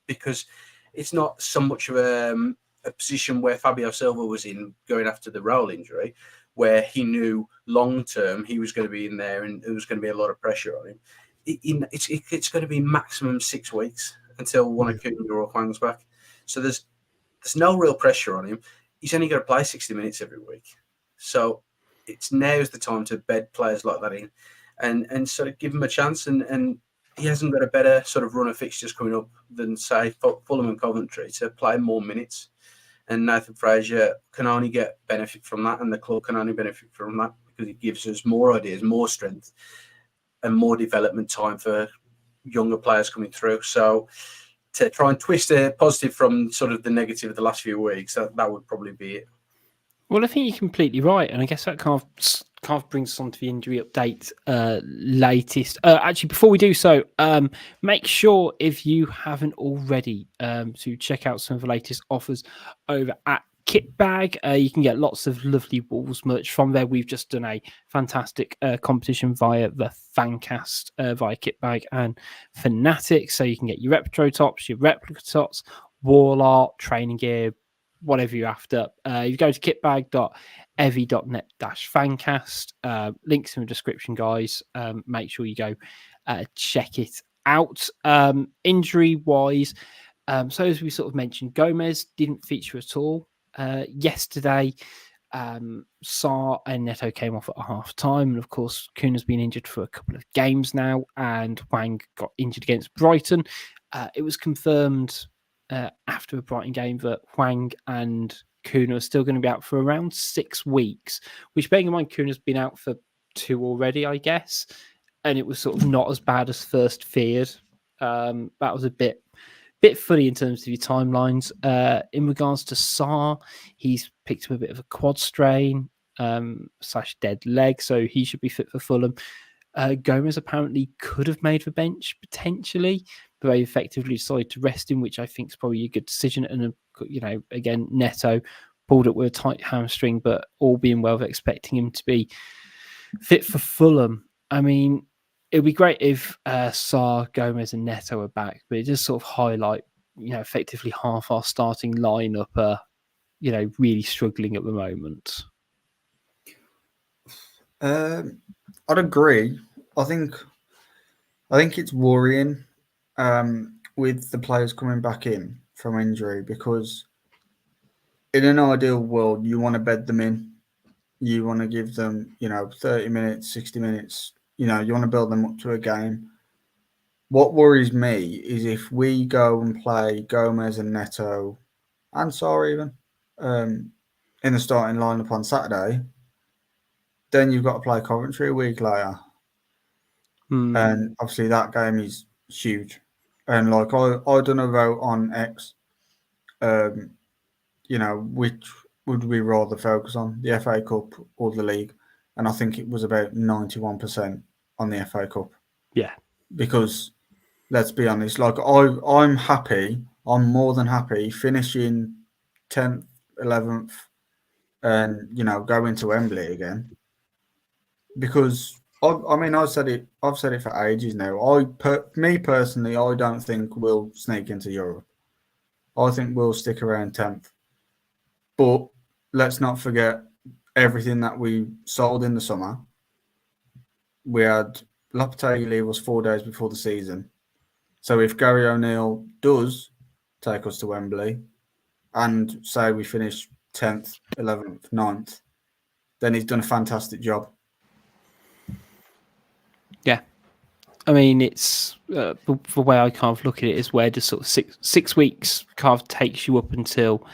E: because it's not so much of a position where Fabio Silva was in going after the Raul injury, where he knew long term he was going to be in there and there was going to be a lot of pressure on him. It's going to be maximum 6 weeks until one of Cunha or Hwang's back. So there's no real pressure on him. He's only got to play 60 minutes every week. So now's the time to bed players like that in and sort of give him a chance. And he hasn't got a better sort of run of fixtures coming up than, say, Fulham and Coventry to play more minutes. And Nathan Fraser can only get benefit from that, and the club can only benefit from that, because it gives us more ideas, more strength, and more development time for younger players coming through. So to try and twist a positive from sort of the negative of the last few weeks, that would probably be it.
C: Well, I think you're completely right, and I guess that kind of brings us on to the injury update latest. Actually, before we do so, make sure, if you haven't already, to check out some of the latest offers over at Kitbag. You can get lots of lovely Wolves merch from there. We've just done a fantastic competition via the Fancast, via Kitbag and Fanatics, so you can get your retro tops, your replica tops, wall art, training gear, whatever you're after. You go to kitbag.evie.net/fancast. Links in the description, guys. Make sure you go check it out. Injury wise, so as we sort of mentioned, Gomez didn't feature at all yesterday. Sarr and Neto came off at half time, and of course Cunha's been injured for a couple of games now, and Hwang got injured against Brighton. It was confirmed after a Brighton game that Hwang and Cunha are still going to be out for around 6 weeks, which, bearing in mind, Cunha's been out for 2 already, I guess, and it was sort of not as bad as first feared. That was a bit funny in terms of your timelines. In regards to Sarr, he's picked up a bit of a quad strain / dead leg, so he should be fit for Fulham. Gomez apparently could have made the bench potentially, but they effectively decided to rest him, which I think is probably a good decision. And again, Neto pulled up with a tight hamstring, but all being well, they're expecting him to be fit for Fulham. I mean, it would be great if Sarr, Gomez, and Neto are back, but it does sort of highlight, effectively half our starting lineup are, really struggling at the moment.
D: I'd agree. I think it's worrying with the players coming back in from injury, because in an ideal world, you want to bed them in. You want to give them, 30 minutes, 60 minutes. You want to build them up to a game. What worries me is if we go and play Gomez and Neto and Sarr even in the starting lineup on Saturday, then you've got to play Coventry a week later. And obviously that game is huge. And like I done a vote on X, which would we rather focus on, the FA Cup or the league? And I think it was about 91% on the FA Cup.
C: Yeah.
D: Because let's be honest, like I'm happy, I'm more than happy finishing 10th, 11th, and go into Wembley again. Because I've said it for ages now. Me personally, I don't think we'll sneak into Europe. I think we'll stick around 10th. But let's not forget everything that we sold in the summer. We had Lopetegui leave us 4 days before the season. So if Gary O'Neill does take us to Wembley and say we finish 10th, 11th, 9th, then he's done a fantastic job.
C: Yeah. I mean, it's the way I kind of look at it is where just sort of six weeks kind of takes you up until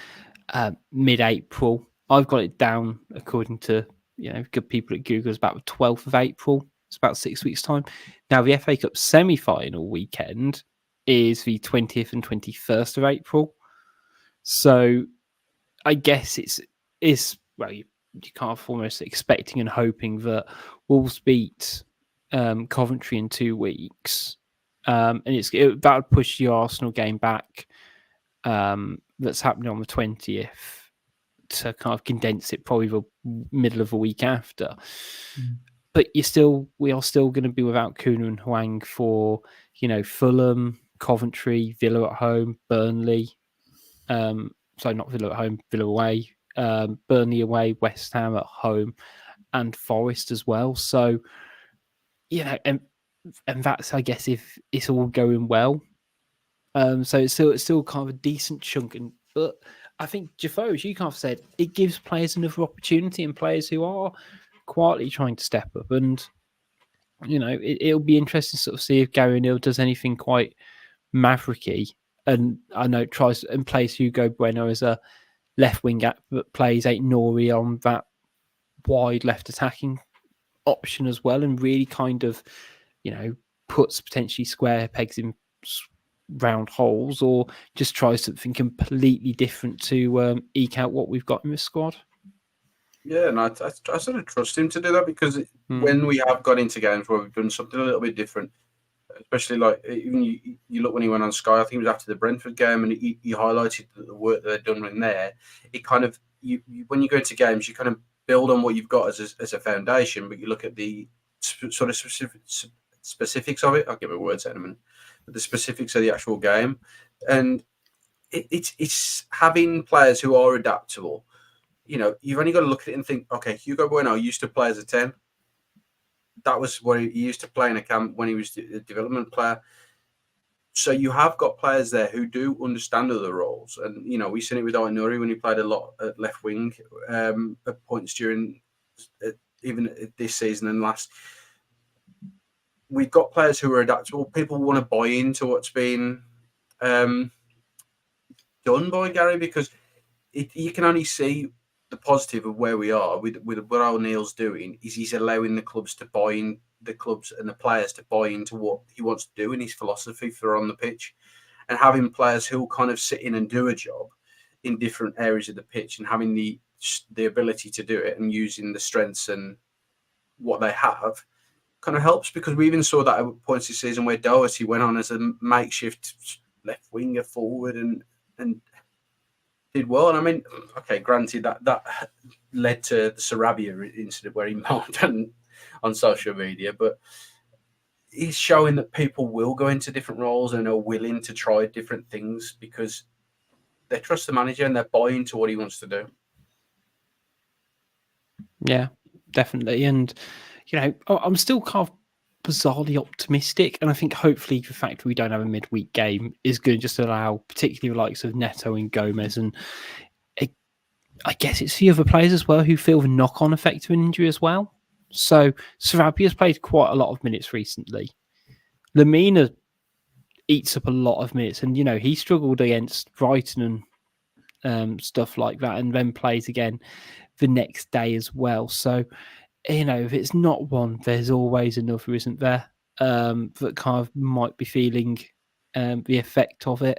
C: mid-April. I've got it down according to good people at Google. It's about the 12th of April. It's about 6 weeks' time. Now, the FA Cup semi-final weekend is the 20th and 21st of April. So I guess it's you kind of almost expecting and hoping that Wolves beat Coventry in 2 weeks, and that would push the Arsenal game back. That's happening on the 20th to kind of condense it probably the middle of the week after. But we are still going to be without Kuna and Hwang for Fulham, Coventry, Villa at home, Burnley. Sorry, not Villa at home, Villa away, Burnley away, West Ham at home, and Forest as well. So and that's, I guess, if it's all going well. So it's still kind of a decent chunk, but I think Jafo, as you kind of said, it gives players another opportunity and players who are quietly trying to step up. And it'll be interesting to sort of see if Gary O'Neill does anything quite mavericky. And I know it tries and plays Hugo Bueno as a left wing gap, but plays Nori on that wide left attacking option as well, and really kind of puts potentially square pegs in round holes, or just tries something completely different to eke out what we've got in this squad.
E: Yeah, and I sort of trust him to do that, because when we have got into games where we've done something a little bit different, especially like even you look when he went on Sky, I think it was after the Brentford game, and he highlighted the work that they'd done in there. It kind of when you go into games, you kind of build on what you've got as a foundation, but you look at the sort of specifics of it. I'll give it words in a minute. But the specifics of the actual game, and it's having players who are adaptable. You've only got to look at it and think, okay, Hugo Bueno used to play as a 10. That was what he used to play in a camp when he was a development player. So you have got players there who do understand other roles. And, we've seen it with Nuri when he played a lot at left wing at points during even this season and last. We've got players who are adaptable. People want to buy into what's been done by Gary, because you can only see the positive of where we are with what O'Neill's doing. Is he's allowing the clubs to buy in, the clubs and the players to buy into what he wants to do in his philosophy for on the pitch, and having players who will kind of sit in and do a job in different areas of the pitch, and having the ability to do it and using the strengths and what they have kind of helps, because we even saw that at points this season where Doherty went on as a makeshift left winger forward and did well. And I mean, okay, granted that led to the Sarabia incident where he moaned on social media, but he's showing that people will go into different roles and are willing to try different things because they trust the manager and they're buying to what he wants to do.
C: Yeah, definitely. And, I'm still kind of bizarrely optimistic. And I think hopefully the fact that we don't have a midweek game is going to just allow particularly the likes of Neto and Gomez, and I guess it's the other players as well who feel the knock-on effect of an injury as well. So Sarabia has played quite a lot of minutes recently. Lamina eats up a lot of minutes, and he struggled against Brighton and stuff like that, and then plays again the next day as well. So, if it's not one, there's always another, isn't there? That kind of might be feeling the effect of it.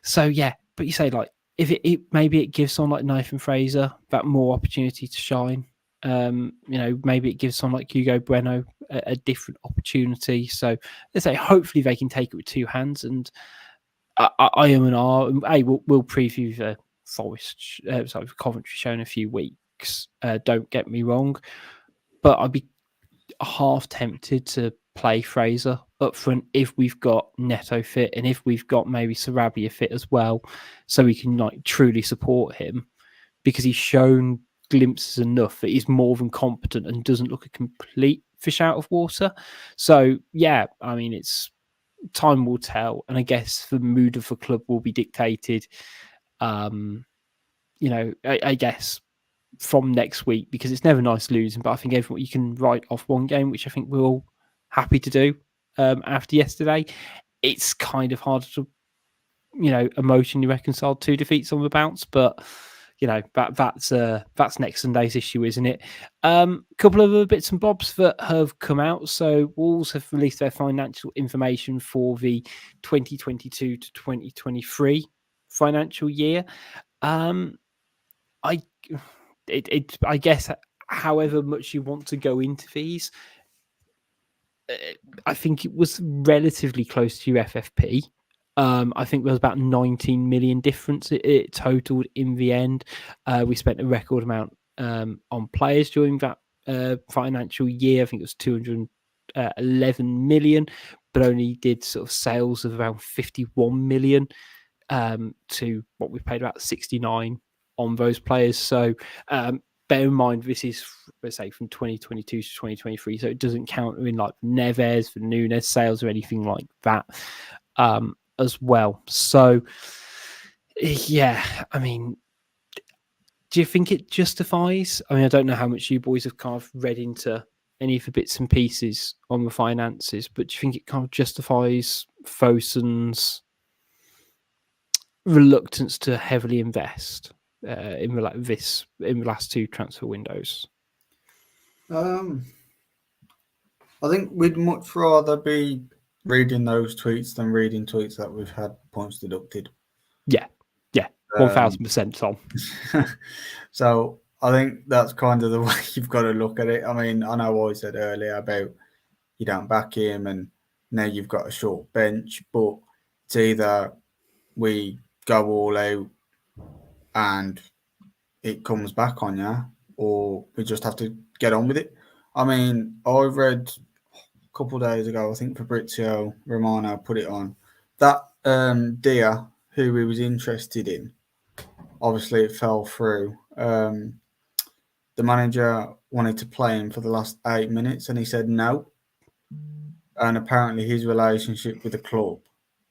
C: So yeah, but you say like if it maybe it gives someone like Nathan Fraser that more opportunity to shine. Maybe it gives someone like Hugo Bueno a different opportunity. So let's say hopefully they can take it with two hands. And I am an R. We'll preview the Coventry show in a few weeks. Don't get me wrong, but I'd be half tempted to play Fraser up front if we've got Neto fit and if we've got maybe Sarabia fit as well, so we can like truly support him, because he's shown glimpses enough that he's more than competent and doesn't look a complete fish out of water. So yeah, I mean, it's time will tell, and I guess the mood of the club will be dictated. I guess from next week, because it's never nice losing, but I think everyone, you can write off one game, which I think we're all happy to do after yesterday. It's kind of hard to, emotionally reconcile two defeats on the bounce, but that's next Sunday's issue, isn't it? Couple of other bits and bobs that have come out. So Wolves have released their financial information for the 2022 to 2023 financial year. I guess however much you want to go into these, I think it was relatively close to your FFP. I think there was about 19 million difference it totaled in the end. We spent a record amount on players during that financial year. I think it was 211 million, but only did sort of sales of around 51 million to what we paid about 69 on those players. So bear in mind, this is, let's say, from 2022 to 2023, so it doesn't count in like Neves, for Nunes sales or anything like that as well. So yeah, I mean, do you think it justifies? I mean, I don't know how much you boys have kind of read into any of the bits and pieces on the finances, but do you think it kind of justifies Fosun's reluctance to heavily invest in the last two transfer windows?
D: I think we'd much rather be reading those tweets than reading tweets that we've had points deducted.
C: Yeah, 1000%, Tom.
D: So I think that's kind of the way you've got to look at it. I mean, I know I said earlier about you don't back him and now you've got a short bench, but it's either we go all out and it comes back on you, or we just have to get on with it. I mean, I read a couple of days ago, I think Fabrizio Romano put it on, that Dia, who he was interested in, obviously it fell through. The manager wanted to play him for the last 8 minutes and he said no. And apparently his relationship with the club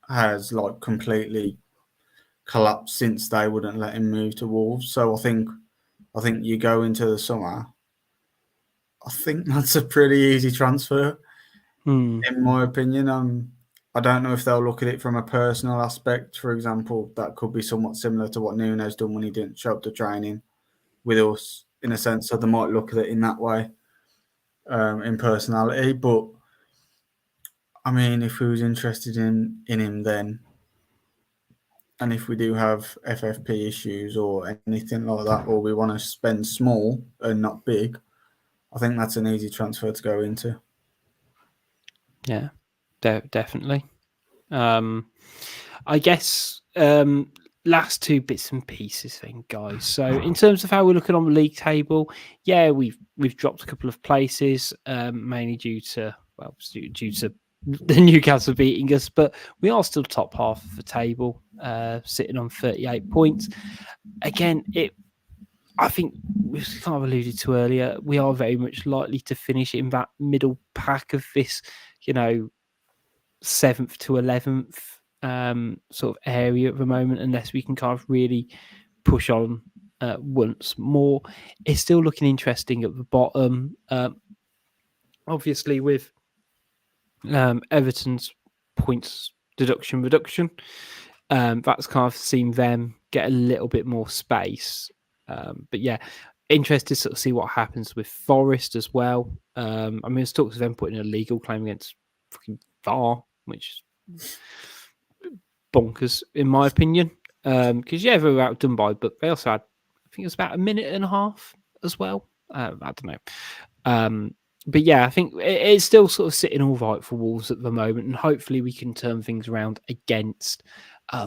D: has like completely collapsed since they wouldn't let him move to Wolves. So I think you go into the summer, I think that's a pretty easy transfer, in my opinion. I don't know if they'll look at it from a personal aspect. For example, that could be somewhat similar to what Nunes done when he didn't show up to training with us, in a sense. So they might look at it in that way, in personality. But I mean, if we was interested in him then, and if we do have FFP issues or anything like that, or we want to spend small and not big, I think that's an easy transfer to go into.
C: Yeah, definitely. I guess last two bits and pieces then, guys. So in terms of how we're looking on the league table, yeah, we've dropped a couple of places, mainly due to the Newcastle beating us, but we are still top half of the table, sitting on 38 points. Again, I think we've kind of alluded to earlier, we are very much likely to finish in that middle pack of this, 7th to 11th sort of area at the moment, unless we can kind of really push on once more. It's still looking interesting at the bottom. Obviously, with Everton's points reduction, That's kind of seen them get a little bit more space. But yeah, interested to sort of see what happens with Forest as well. I mean, there's talks of them putting a legal claim against fucking VAR, which is bonkers in my opinion. Because yeah, they were outdone by, but they also had, I think it was about a minute and a half as well. I don't know. But yeah, I think it's still sort of sitting all right for Wolves at the moment, and hopefully we can turn things around against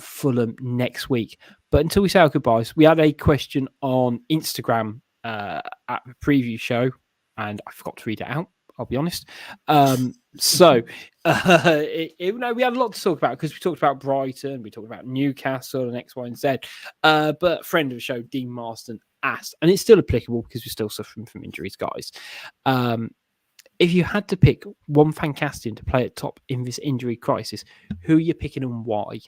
C: Fulham next week. But until we say our goodbyes, we had a question on Instagram at the preview show, and I forgot to read it out. I'll be honest. So we had a lot to talk about because we talked about Brighton, we talked about Newcastle and X, Y, and Z. But friend of the show, Dean Marston, asked, and it's still applicable because we're still suffering from injuries, guys. If you had to pick one Fancastian to play at top in this injury crisis, who are you picking and why?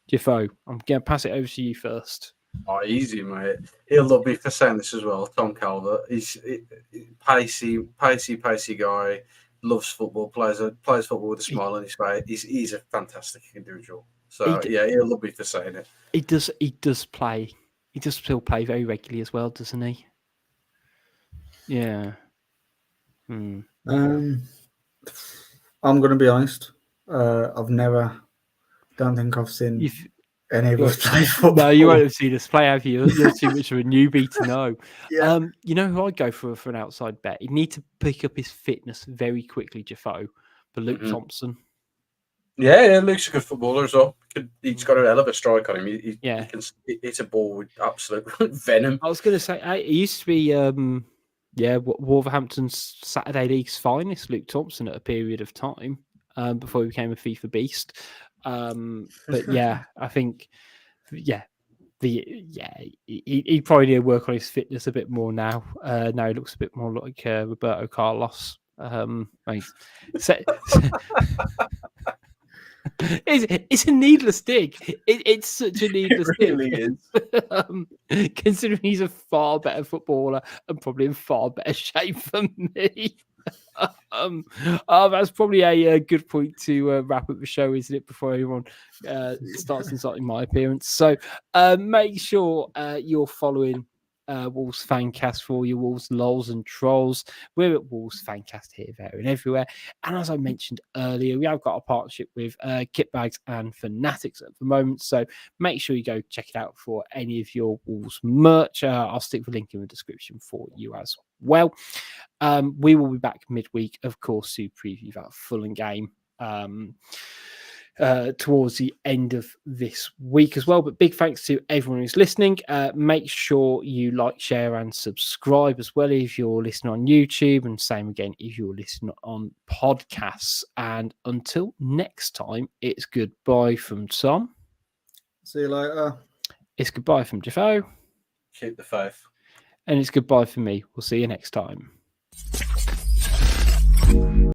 C: Defoe, I'm going to pass it over to you first.
E: Oh, easy, mate. He'll love me for saying this as well. Tom Calvert. He's pacey guy. Loves football. Plays football with a smile on his face. He's a fantastic individual. So he'll love me for saying it.
C: He does play. He does still play very regularly as well, doesn't he? Yeah.
D: I'm going to be honest. Don't think I've seen any of us play football.
C: No, you won't have seen us play, have you? You're too much of a newbie to know.
D: Yeah.
C: You know who I'd go for an outside bet? He'd need to pick up his fitness very quickly, Defoe, but Luke Thompson.
E: Yeah, Luke's a good footballer as well. He's got a hell of a strike on him. He can hit a ball with absolute venom.
C: I was going to say, he used to be, Wolverhampton's Saturday League's finest, Luke Thompson, at a period of time before he became a FIFA beast. But yeah, I think, he probably need to work on his fitness a bit more now. Now he looks a bit more like Roberto Carlos. It's a needless dig. It's such a needless dig.
E: Really is.
C: Considering he's a far better footballer and probably in far better shape than me. That's probably a good point to wrap up the show, isn't it? Before everyone starts insulting my appearance. So make sure you're following Wolves Fancast for all your Wolves lols and trolls. We're at Wolves Fancast here, there, and everywhere. And as I mentioned earlier, we have got a partnership with Kitbags and Fanatics at the moment. So make sure you go check it out for any of your Wolves merch. I'll stick the link in the description for you as well. We will be back midweek, of course, to preview that Fulham game towards the end of this week as well. But big thanks to everyone who's listening. Make sure you like, share, and subscribe as well if you're listening on YouTube, and same again if you're listening on podcasts. And until next time, it's goodbye from Tom.
D: See you later.
C: It's goodbye from Defoe.
E: Keep the faith.
C: And it's goodbye from me. We'll see you next time.